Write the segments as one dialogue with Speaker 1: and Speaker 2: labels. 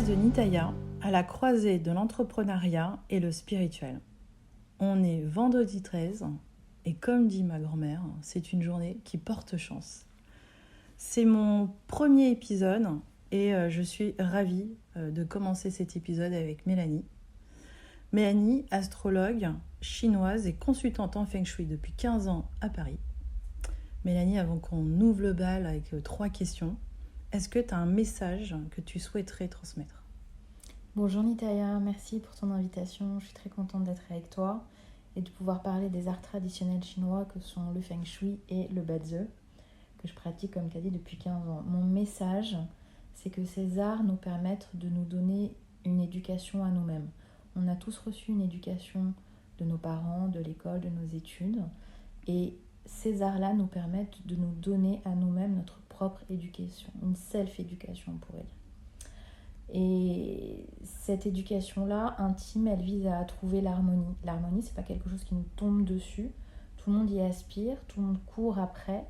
Speaker 1: podcast de Nitaya à la croisée de l'entrepreneuriat et le spirituel. On est vendredi 13 et comme dit ma grand-mère, c'est une journée qui porte chance. C'est mon premier épisode et je suis ravie de commencer cet épisode avec Mélanie. Mélanie, astrologue chinoise et consultante en Feng Shui depuis 15 ans à Paris. Mélanie, avant qu'on ouvre le bal avec 3 questions, est-ce que tu as un message que tu souhaiterais transmettre ?
Speaker 2: Bonjour Nitaya, merci pour ton invitation. Je suis très contente d'être avec toi et de pouvoir parler des arts traditionnels chinois que sont le Feng Shui et le Bazi, que je pratique comme tu as dit depuis 15 ans. Mon message, c'est que ces arts nous permettent de nous donner une éducation à nous-mêmes. On a tous reçu une éducation de nos parents, de l'école, de nos études, et ces arts-là nous permettent de nous donner à nous-mêmes notre propre éducation, une self-éducation on pourrait dire. Et cette éducation-là, intime, elle vise à trouver l'harmonie. L'harmonie, c'est pas quelque chose qui nous tombe dessus. Tout le monde y aspire, tout le monde court après.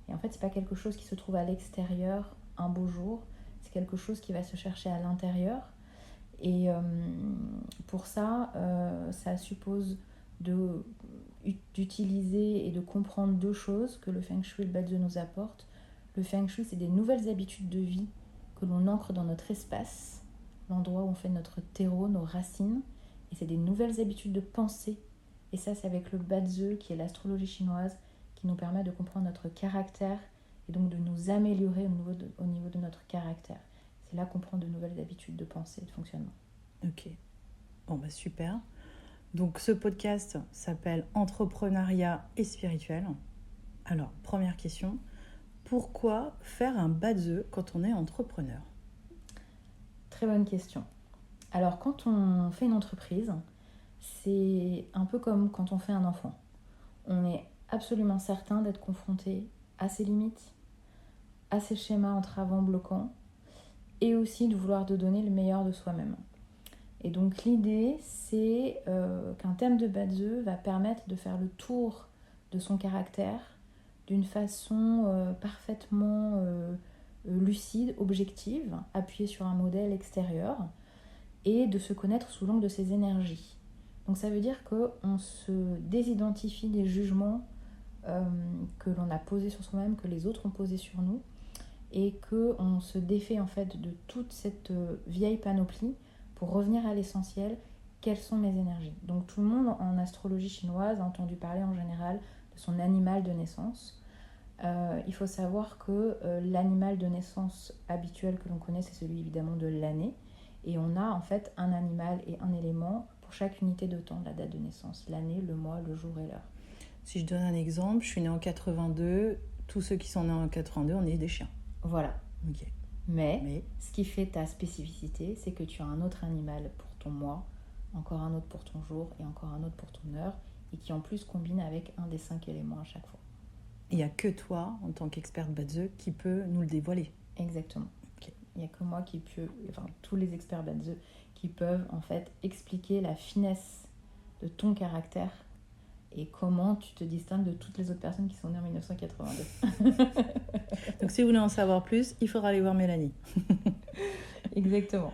Speaker 2: Et en fait, c'est pas quelque chose qui se trouve à l'extérieur un beau jour. C'est quelque chose qui va se chercher à l'intérieur. Et pour ça, ça suppose d'utiliser et de comprendre 2 choses que le Feng Shui et le Bazi nous apportent. Le Feng Shui, c'est des nouvelles habitudes de vie que l'on ancre dans notre espace, l'endroit où on fait notre terreau, nos racines, et c'est des nouvelles habitudes de pensée. Et ça, c'est avec le Bazi, qui est l'astrologie chinoise, qui nous permet de comprendre notre caractère et donc de nous améliorer au niveau de notre caractère. C'est là qu'on prend de nouvelles habitudes de pensée et de fonctionnement.
Speaker 1: Ok, bon bah super. Donc ce podcast s'appelle Entrepreneuriat et spirituel. Alors, première question, pourquoi faire un Bazi quand on est entrepreneur ?
Speaker 2: Très bonne question. Alors, quand on fait une entreprise, c'est un peu comme quand on fait un enfant. On est absolument certain d'être confronté à ses limites, à ses schémas entravants, bloquants, et aussi de vouloir de donner le meilleur de soi-même. Et donc l'idée, c'est qu'un thème de Bazi va permettre de faire le tour de son caractère d'une façon parfaitement lucide, objective, appuyée sur un modèle extérieur, et de se connaître sous l'angle de ses énergies. Donc ça veut dire qu'on se désidentifie des jugements que l'on a posés sur soi-même, que les autres ont posés sur nous, et qu'on se défait en fait de toute cette vieille panoplie pour revenir à l'essentiel, quelles sont mes énergies. Donc tout le monde en astrologie chinoise a entendu parler en général de son animal de naissance. Il faut savoir que l'animal de naissance habituel que l'on connaît, c'est celui évidemment de l'année. Et on a en fait un animal et un élément pour chaque unité de temps de la date de naissance. L'année, le mois, le jour et l'heure.
Speaker 1: Si je donne un exemple, je suis née en 82, tous ceux qui sont nés en 82, on est des chiens.
Speaker 2: Voilà.
Speaker 1: Ok.
Speaker 2: Mais ce qui fait ta spécificité, c'est que tu as un autre animal pour ton mois, encore un autre pour ton jour et encore un autre pour ton heure, et qui en plus combine avec un des 5 éléments à chaque fois.
Speaker 1: Il n'y a que toi, en tant qu'experte Bazi, qui peut nous le dévoiler.
Speaker 2: Exactement.
Speaker 1: Okay.
Speaker 2: Il n'y a que moi tous les experts Bazi qui peuvent en fait expliquer la finesse de ton caractère et comment tu te distingues de toutes les autres personnes qui sont nées en 1982.
Speaker 1: Donc si vous voulez en savoir plus, il faudra aller voir Mélanie.
Speaker 2: Exactement.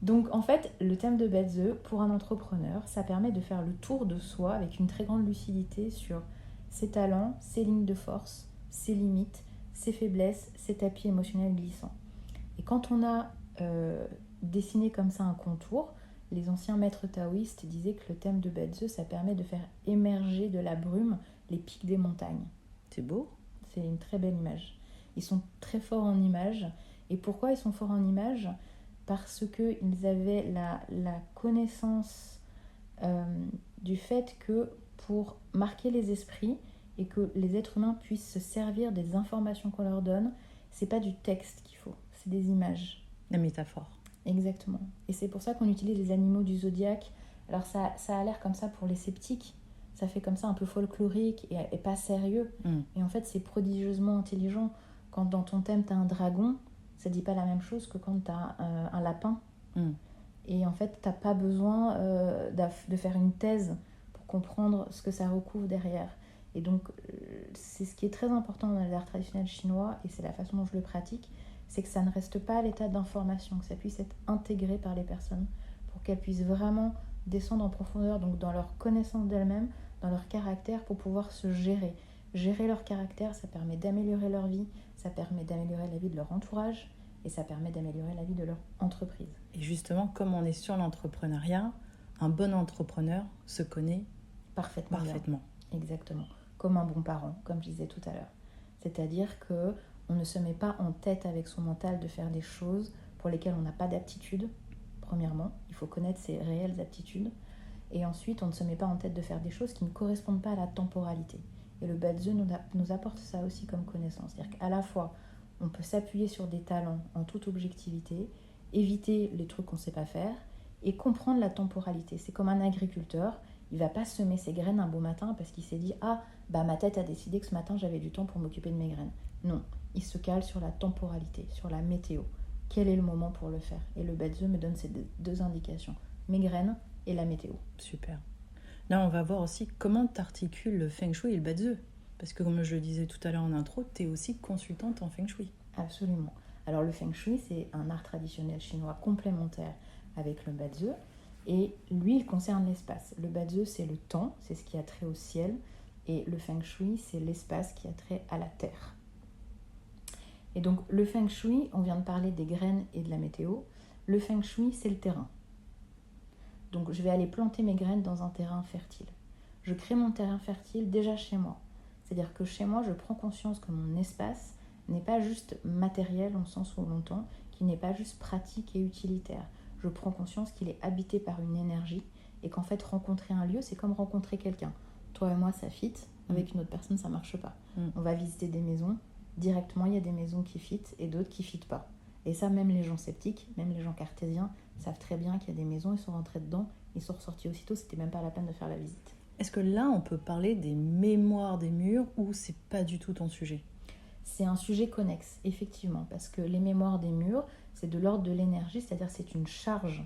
Speaker 2: Donc en fait, le thème de Bazi, pour un entrepreneur, ça permet de faire le tour de soi avec une très grande lucidité sur ses talents, ses lignes de force, ses limites, ses faiblesses, ses tapis émotionnels glissants. Et quand on a dessiné comme ça un contour, les anciens maîtres taoïstes disaient que le thème de Bazi, ça permet de faire émerger de la brume les pics des montagnes.
Speaker 1: C'est beau.
Speaker 2: C'est une très belle image. Ils sont très forts en images. Et pourquoi ils sont forts en images ? Parce qu'ils avaient la connaissance du fait que pour marquer les esprits et que les êtres humains puissent se servir des informations qu'on leur donne, c'est pas du texte qu'il faut, c'est des images.
Speaker 1: La métaphore.
Speaker 2: Exactement. Et c'est pour ça qu'on utilise les animaux du zodiaque. Alors ça a l'air comme ça pour les sceptiques, ça fait comme ça un peu folklorique et pas sérieux. Et en fait, c'est prodigieusement intelligent. Quand dans ton thème, tu as un dragon, ça dit pas la même chose que quand tu as un lapin. Et en fait, tu n'as pas besoin de faire une thèse pour comprendre ce que ça recouvre derrière. Et donc, c'est ce qui est très important dans les arts traditionnels chinois, et c'est la façon dont je le pratique, c'est que ça ne reste pas à l'état d'information, que ça puisse être intégré par les personnes pour qu'elles puissent vraiment descendre en profondeur, donc dans leur connaissance d'elles-mêmes, dans leur caractère, pour pouvoir se gérer. Gérer leur caractère, ça permet d'améliorer leur vie, ça permet d'améliorer la vie de leur entourage et ça permet d'améliorer la vie de leur entreprise.
Speaker 1: Et justement, comme on est sur l'entrepreneuriat, un bon entrepreneur se connaît
Speaker 2: Parfaitement.
Speaker 1: parfaitement.
Speaker 2: Exactement. Comme un bon parent, comme je disais tout à l'heure. C'est-à-dire que on ne se met pas en tête avec son mental de faire des choses pour lesquelles on n'a pas d'aptitude. Premièrement, il faut connaître ses réelles aptitudes. Et ensuite, on ne se met pas en tête de faire des choses qui ne correspondent pas à la temporalité. Et le Badze nous apporte ça aussi comme connaissance. C'est-à-dire qu'à la fois, on peut s'appuyer sur des talents en toute objectivité, éviter les trucs qu'on ne sait pas faire et comprendre la temporalité. C'est comme un agriculteur, il ne va pas semer ses graines un beau matin parce qu'il s'est dit « Ah, bah ma tête a décidé que ce matin j'avais du temps pour m'occuper de mes graines ». Non, il se cale sur la temporalité, sur la météo. Quel est le moment pour le faire? Et le Badze me donne ces deux indications, mes graines et la météo.
Speaker 1: Super. Là, on va voir aussi comment tu articules le Feng Shui et le Badze. Parce que comme je le disais tout à l'heure en intro, tu es aussi consultante en Feng Shui.
Speaker 2: Absolument. Alors le Feng Shui, c'est un art traditionnel chinois complémentaire avec le Badze. Et lui, il concerne l'espace. Le Badze, c'est le temps, c'est ce qui a trait au ciel. Et le Feng Shui, c'est l'espace qui a trait à la terre. Et donc le Feng Shui, on vient de parler des graines et de la météo. Le Feng Shui, c'est le terrain. Donc je vais aller planter mes graines dans un terrain fertile. Je crée mon terrain fertile déjà chez moi. C'est-à-dire que chez moi, je prends conscience que mon espace n'est pas juste matériel en sens où on l'entend, qu'il n'est pas juste pratique et utilitaire. Je prends conscience qu'il est habité par une énergie et qu'en fait, rencontrer un lieu, c'est comme rencontrer quelqu'un. Toi et moi, ça fit. Avec une autre personne, ça marche pas. On va visiter des maisons. Directement, il y a des maisons qui fit et d'autres qui fit pas. Et ça, même les gens sceptiques, même les gens cartésiens, savent très bien qu'il y a des maisons, ils sont rentrés dedans, ils sont ressortis aussitôt, c'était même pas la peine de faire la visite.
Speaker 1: Est-ce que là, on peut parler des mémoires des murs ou c'est pas du tout ton sujet?
Speaker 2: C'est un sujet connexe, effectivement, parce que les mémoires des murs, c'est de l'ordre de l'énergie, c'est-à-dire c'est une charge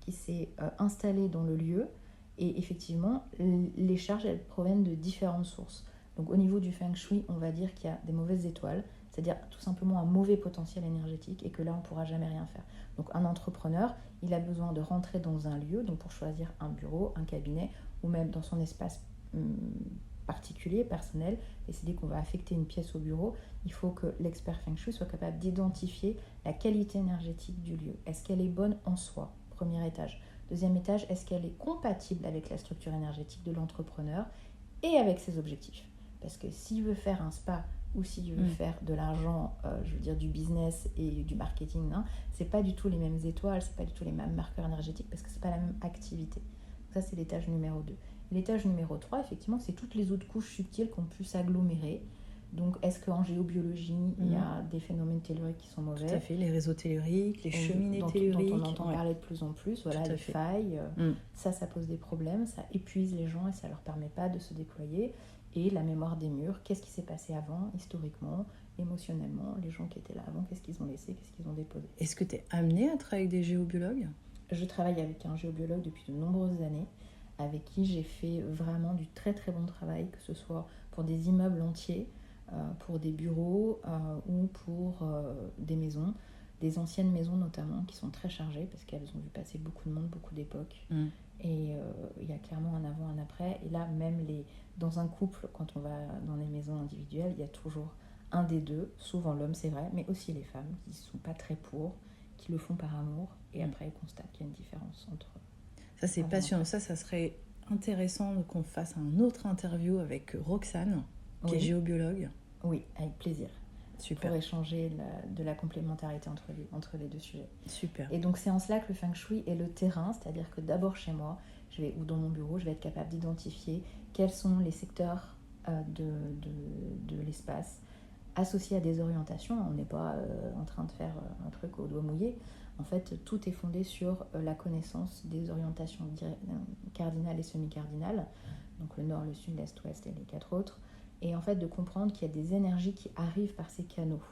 Speaker 2: qui s'est installée dans le lieu, et effectivement, les charges, elles proviennent de différentes sources. Donc au niveau du Feng Shui, on va dire qu'il y a des mauvaises étoiles, c'est-à-dire tout simplement un mauvais potentiel énergétique, et que là, on ne pourra jamais rien faire. Donc un entrepreneur, il a besoin de rentrer dans un lieu, donc pour choisir un bureau, un cabinet, ou même dans son espace particulier, personnel, décider qu'on va affecter une pièce au bureau, il faut que l'expert Feng Shui soit capable d'identifier la qualité énergétique du lieu. Est-ce qu'elle est bonne en soi? Premier étage. Deuxième étage, est-ce qu'elle est compatible avec la structure énergétique de l'entrepreneur et avec ses objectifs? Parce que s'il veut faire un spa ou s'il veut faire de l'argent, je veux dire du business et du marketing, c'est pas du tout les mêmes étoiles, c'est pas du tout les mêmes marqueurs énergétiques parce que c'est pas la même activité. Donc ça, c'est l'étage numéro 2. Et l'étage numéro 3, effectivement, c'est toutes les autres couches subtiles qu'on peut s'agglomérer. Donc, est-ce qu'en géobiologie, il y a des phénomènes telluriques qui sont mauvais?
Speaker 1: Tout à fait, les réseaux telluriques, les cheminées telluriques.
Speaker 2: Dont on entend parler de plus en plus, voilà, les failles. Ça pose des problèmes, ça épuise les gens et ça leur permet pas de se déployer. Et la mémoire des murs, qu'est-ce qui s'est passé avant, historiquement, émotionnellement, les gens qui étaient là avant, qu'est-ce qu'ils ont laissé, qu'est-ce qu'ils ont déposé.
Speaker 1: Est-ce que tu es amenée à travailler avec des géobiologues?
Speaker 2: Je travaille avec un géobiologue depuis de nombreuses années, avec qui j'ai fait vraiment du très très bon travail, que ce soit pour des immeubles entiers, pour des bureaux ou pour des maisons, des anciennes maisons notamment, qui sont très chargées parce qu'elles ont vu passer beaucoup de monde, beaucoup d'époques. Et il y a clairement un avant, un après. Et là, même dans un couple, quand on va dans les maisons individuelles, il y a toujours un des deux, souvent l'homme c'est vrai, mais aussi les femmes qui ne sont pas très pour, qui le font par amour, et après ils constatent qu'il y a une différence entre eux.
Speaker 1: Ça c'est passionnant, ça serait intéressant qu'on fasse un autre interview avec Roxane, qui est géobiologue.
Speaker 2: Oui, avec plaisir.
Speaker 1: Super.
Speaker 2: Pour échanger de la complémentarité entre les deux sujets.
Speaker 1: Super.
Speaker 2: Et donc c'est en cela que le Feng Shui est le terrain, c'est-à-dire que d'abord chez moi, ou dans mon bureau, je vais être capable d'identifier quels sont les secteurs de l'espace associés à des orientations. On n'est pas en train de faire un truc au doigt mouillé. En fait, tout est fondé sur la connaissance des orientations cardinales et semi-cardinales, donc le nord, le sud, l'est, l'ouest et les 4 autres. Et en fait, de comprendre qu'il y a des énergies qui arrivent par ces canaux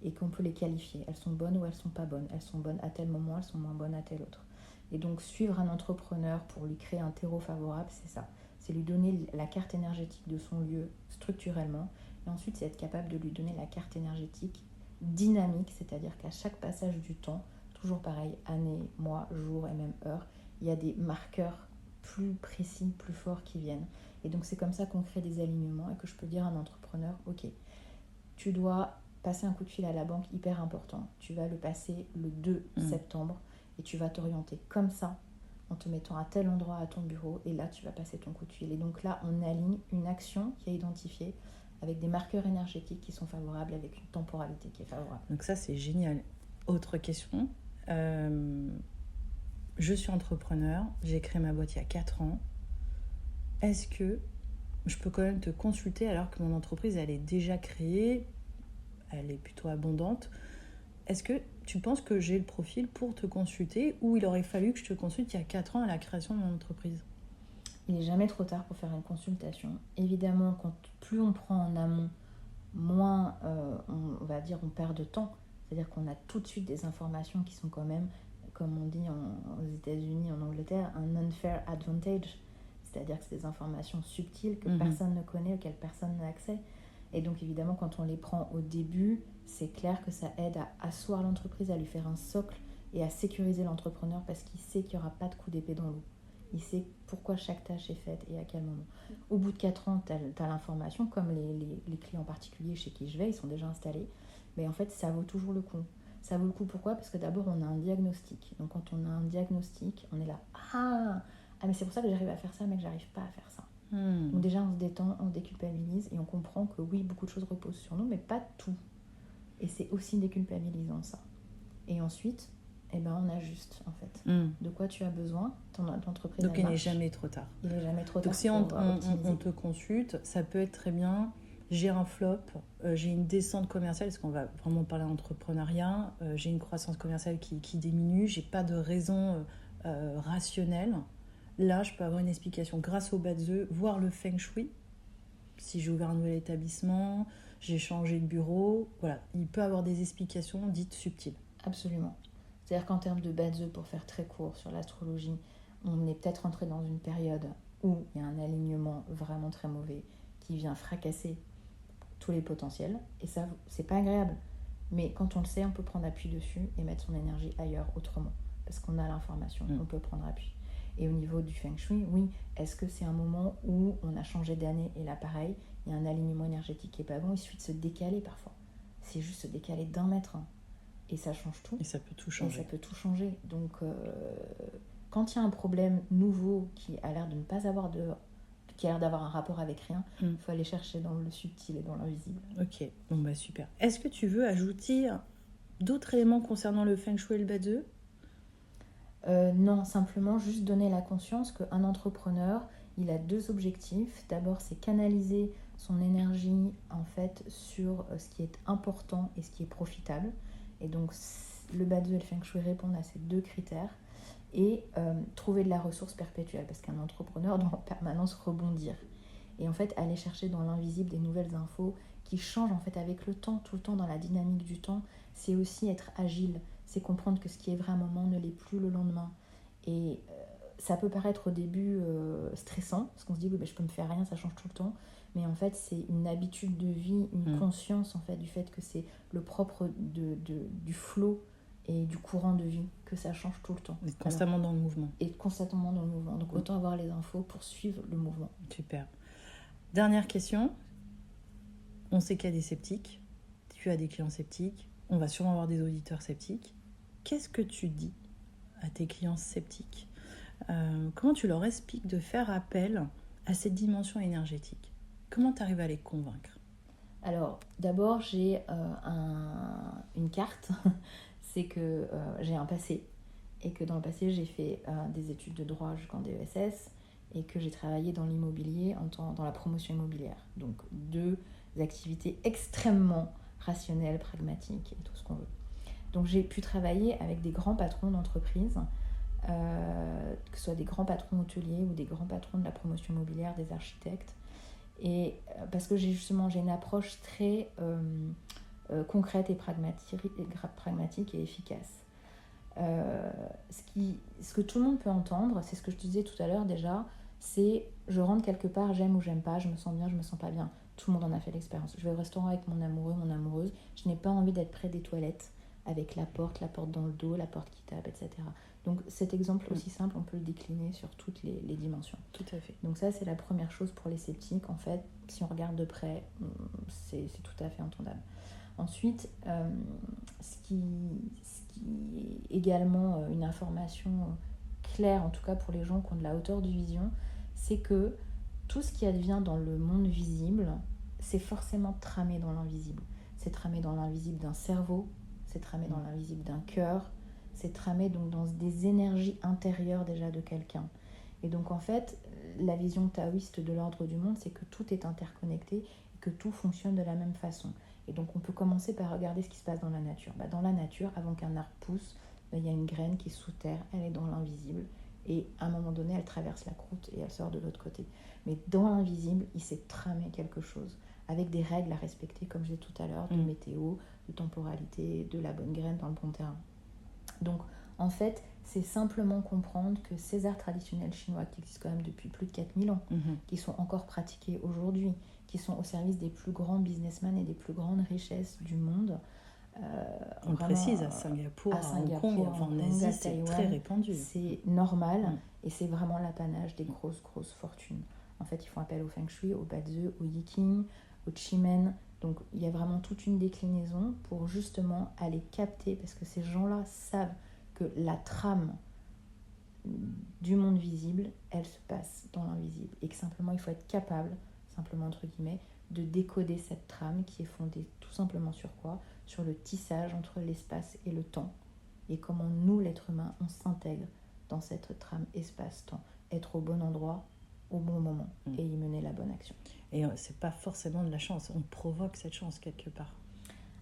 Speaker 2: et qu'on peut les qualifier. Elles sont bonnes ou elles sont pas bonnes. Elles sont bonnes à tel moment, elles sont moins bonnes à tel autre. Et donc, suivre un entrepreneur pour lui créer un terreau favorable, c'est ça. C'est lui donner la carte énergétique de son lieu structurellement. Et ensuite, c'est être capable de lui donner la carte énergétique dynamique, c'est-à-dire qu'à chaque passage du temps, toujours pareil, année, mois, jour et même heure, il y a des marqueurs plus précis, plus forts qui viennent. Et donc c'est comme ça qu'on crée des alignements et que je peux dire à un entrepreneur, ok, tu dois passer un coup de fil à la banque hyper important. Tu vas le passer le 2 septembre et tu vas t'orienter comme ça en te mettant à tel endroit à ton bureau et là tu vas passer ton coup de fil. Et donc là on aligne une action qui est identifiée avec des marqueurs énergétiques qui sont favorables, avec une temporalité qui est favorable.
Speaker 1: Donc ça c'est génial. Autre question, je suis entrepreneur, j'ai créé ma boîte il y a 4 ans. Est-ce que je peux quand même te consulter alors que mon entreprise elle est déjà créée, elle est plutôt abondante? Est-ce que tu penses que j'ai le profil pour te consulter ou il aurait fallu que je te consulte il y a 4 ans à la création de mon entreprise?
Speaker 2: Il n'est jamais trop tard pour faire une consultation. Évidemment, plus on prend en amont, moins on va dire on perd de temps. C'est-à-dire qu'on a tout de suite des informations qui sont quand même, comme on dit aux États-Unis, en Angleterre, un unfair advantage. C'est-à-dire que c'est des informations subtiles que personne ne connaît, auxquelles personne n'a accès. Et donc évidemment, quand on les prend au début, c'est clair que ça aide à asseoir l'entreprise, à lui faire un socle et à sécuriser l'entrepreneur parce qu'il sait qu'il n'y aura pas de coup d'épée dans l'eau. Il sait pourquoi chaque tâche est faite et à quel moment. Au bout de 4 ans, tu as l'information, comme les clients particuliers chez qui je vais, ils sont déjà installés. Mais en fait, ça vaut toujours le coup. Ça vaut le coup pourquoi ? Parce que d'abord, on a un diagnostic. Donc quand on a un diagnostic, on est là, mais c'est pour ça que j'arrive à faire ça, mais que j'arrive pas à faire ça. Donc déjà, on se détend, on se déculpabilise et on comprend que oui, beaucoup de choses reposent sur nous, mais pas tout. Et c'est aussi déculpabilisant ça. Et ensuite, on ajuste en fait. De quoi tu as besoin, ton entreprise.
Speaker 1: Donc il n'est jamais trop tard.
Speaker 2: Il n'est jamais trop tard.
Speaker 1: Donc si on te consulte, ça peut être très bien. J'ai un flop, j'ai une descente commerciale, parce qu'on va vraiment parler d'entrepreneuriat, j'ai une croissance commerciale qui diminue, j'ai pas de raison rationnelle. Là, je peux avoir une explication grâce au Badze, voir le Feng Shui. Si j'ai ouvert un nouvel établissement, j'ai changé de bureau, voilà, il peut avoir des explications dites subtiles.
Speaker 2: Absolument. C'est-à-dire qu'en termes de Badze, pour faire très court sur l'astrologie, on est peut-être entré dans une période où il y a un alignement vraiment très mauvais qui vient fracasser tous les potentiels. Et ça, c'est pas agréable. Mais quand on le sait, on peut prendre appui dessus et mettre son énergie ailleurs, autrement. Parce qu'on a l'information, on peut prendre appui. Et au niveau du Feng Shui, oui, est-ce que c'est un moment où on a changé d'année et là, pareil, il y a un alignement énergétique qui est pas bon, il suffit de se décaler parfois. C'est juste se décaler d'1 mètre. Et ça change tout.
Speaker 1: Et ça peut tout changer.
Speaker 2: Donc, quand il y a un problème nouveau qui a l'air de ne pas avoir qui a l'air d'avoir un rapport avec rien, il faut aller chercher dans le subtil et dans l'invisible.
Speaker 1: Ok, bon bah super. Est-ce que tu veux ajouter d'autres éléments concernant le Feng Shui et le Badze ?
Speaker 2: Non, simplement juste donner la conscience qu'un entrepreneur, il a 2 objectifs. D'abord, c'est canaliser son énergie en fait sur ce qui est important et ce qui est profitable. Et donc, le Badze et le Feng Shui répondent à ces 2 critères. Et trouver de la ressource perpétuelle, parce qu'un entrepreneur doit en permanence rebondir. Et en fait, aller chercher dans l'invisible des nouvelles infos qui changent en fait avec le temps, tout le temps dans la dynamique du temps, c'est aussi être agile, c'est comprendre que ce qui est vrai à un moment ne l'est plus le lendemain. Et ça peut paraître au début stressant, parce qu'on se dit oui, je peux me faire rien, ça change tout le temps. Mais en fait, c'est une habitude de vie, une conscience en fait du fait que c'est le propre du flow et du courant de vie, que ça change tout le temps.
Speaker 1: Et constamment dans le mouvement.
Speaker 2: Et constamment dans le mouvement. Donc autant avoir les infos pour suivre le mouvement.
Speaker 1: Super. Dernière question. On sait qu'il y a des sceptiques. Tu as des clients sceptiques. On va sûrement avoir des auditeurs sceptiques. Qu'est-ce que tu dis à tes clients sceptiques ? Comment tu leur expliques de faire appel à cette dimension énergétique ? Comment tu arrives à les convaincre ?
Speaker 2: Alors, d'abord, j'ai une carte. C'est que j'ai un passé et que dans le passé, j'ai fait des études de droit jusqu'en DESS et que j'ai travaillé dans l'immobilier, dans la promotion immobilière. Donc, 2 activités extrêmement rationnelles, pragmatiques et tout ce qu'on veut. Donc, j'ai pu travailler avec des grands patrons d'entreprise, que ce soit des grands patrons hôteliers ou des grands patrons de la promotion immobilière, des architectes. Et parce que j'ai une approche très concrète et pragmatique et efficace. Ce que tout le monde peut entendre, c'est ce que je te disais tout à l'heure déjà, c'est je rentre quelque part, j'aime ou j'aime pas, je me sens bien, je me sens pas bien. Tout le monde en a fait l'expérience. Je vais au restaurant avec mon amoureux, mon amoureuse. Je n'ai pas envie d'être près des toilettes avec la porte dans le dos, la porte qui tape, etc. Donc cet exemple aussi simple, on peut le décliner sur toutes les dimensions.
Speaker 1: Tout à fait.
Speaker 2: Donc ça, c'est la première chose pour les sceptiques. En fait, si on regarde de près, c'est tout à fait entendable. Ensuite, ce qui est également une information claire, en tout cas pour les gens qui ont de la hauteur de vision, c'est que tout ce qui advient dans le monde visible, c'est forcément tramé dans l'invisible. C'est tramé dans l'invisible d'un cerveau, c'est tramé dans l'invisible d'un cœur, c'est tramé donc dans des énergies intérieures déjà de quelqu'un. Et donc en fait, la vision taoïste de l'ordre du monde, c'est que tout est interconnecté et que tout fonctionne de la même façon. Et donc on peut commencer par regarder ce qui se passe dans la nature. Dans la nature, avant qu'un arbre pousse, il y a une graine qui est sous terre, elle est dans l'invisible. Et à un moment donné, elle traverse la croûte et elle sort de l'autre côté. Mais dans l'invisible, il s'est tramé quelque chose, avec des règles à respecter, comme je disais tout à l'heure, de météo, de temporalité, de la bonne graine dans le bon terrain. Donc, en fait, c'est simplement comprendre que ces arts traditionnels chinois qui existent quand même depuis plus de 4000 ans, qui sont encore pratiqués aujourd'hui, qui sont au service des plus grands businessmen et des plus grandes richesses du monde.
Speaker 1: On précise, à Singapour, à Hong Kong, en Asie, c'est très répandu.
Speaker 2: C'est normal et c'est vraiment l'apanage des grosses fortunes. En fait, ils font appel au Feng Shui, au Bazi, au Yiking, au Chimen. Donc, il y a vraiment toute une déclinaison pour justement aller capter, parce que ces gens-là savent que la trame du monde visible, elle se passe dans l'invisible. Et que simplement, il faut être capable, simplement entre guillemets, de décoder cette trame qui est fondée tout simplement sur quoi ? Sur le tissage entre l'espace et le temps. Et comment nous, l'être humain, on s'intègre dans cette trame espace-temps. Être au bon endroit, au bon moment, et y mener la bonne action.
Speaker 1: Et c'est pas forcément de la chance, on provoque cette chance quelque part.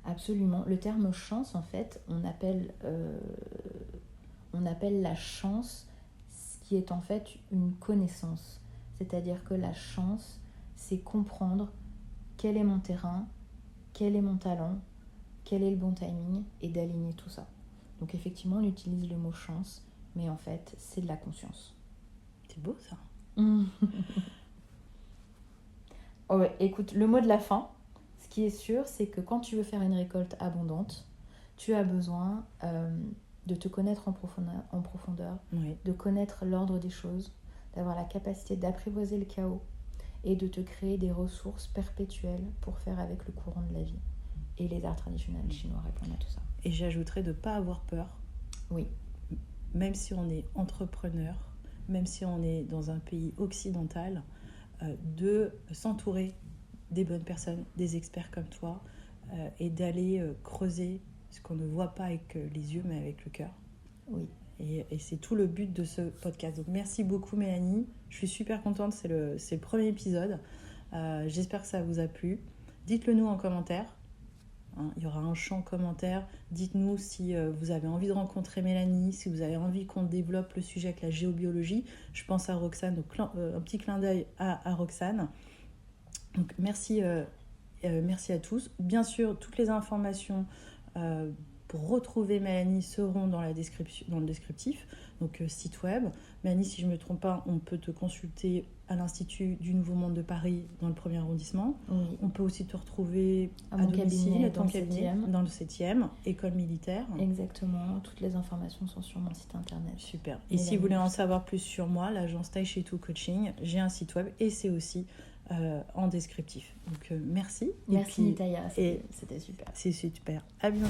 Speaker 2: Absolument. Le terme chance, en fait, on appelle la chance ce qui est en fait une connaissance. C'est-à-dire que la chance, c'est comprendre quel est mon terrain, quel est mon talent, quel est le bon timing, et d'aligner tout ça. Donc effectivement, on utilise le mot chance, mais en fait, c'est de la conscience.
Speaker 1: C'est beau ça.
Speaker 2: Oh ouais, écoute, le mot de la fin, ce qui est sûr, c'est que quand tu veux faire une récolte abondante, tu as besoin de te connaître en profondeur, de connaître l'ordre des choses, d'avoir la capacité d'apprivoiser le chaos et de te créer des ressources perpétuelles pour faire avec le courant de la vie. Et les arts traditionnels chinois répondent à tout ça.
Speaker 1: Et j'ajouterais de ne pas avoir peur.
Speaker 2: Oui.
Speaker 1: Même si on est entrepreneur, même si on est dans un pays occidental, de s'entourer des bonnes personnes, des experts comme toi, et d'aller creuser ce qu'on ne voit pas avec les yeux, mais avec le cœur.
Speaker 2: Oui.
Speaker 1: Et c'est tout le but de ce podcast. Donc merci beaucoup Mélanie, je suis super contente, c'est le premier épisode. J'espère que ça vous a plu. Dites-le nous en commentaire. Il y aura un champ commentaire. Dites-nous si vous avez envie de rencontrer Mélanie, si vous avez envie qu'on développe le sujet avec la géobiologie. Je pense à Roxane, donc un petit clin d'œil à Roxane. Donc merci à tous. Bien sûr, toutes les informations pour retrouver Mélanie seront dans le descriptif. Donc site web. Mélanie, si je ne me trompe pas, on peut te consulter à l'Institut du Nouveau Monde de Paris dans le 1er arrondissement.
Speaker 2: Oui.
Speaker 1: On peut aussi te retrouver
Speaker 2: à mon cabinet,
Speaker 1: dans le 7e, école militaire.
Speaker 2: Exactement, toutes les informations sont sur mon site internet.
Speaker 1: Super. Et si vous voulez en savoir plus sur moi, l'agence Tai Chi Tu Coaching, j'ai un site web et c'est aussi en descriptif. Donc merci.
Speaker 2: Merci Nitaya, c'était super.
Speaker 1: C'est super. À bientôt.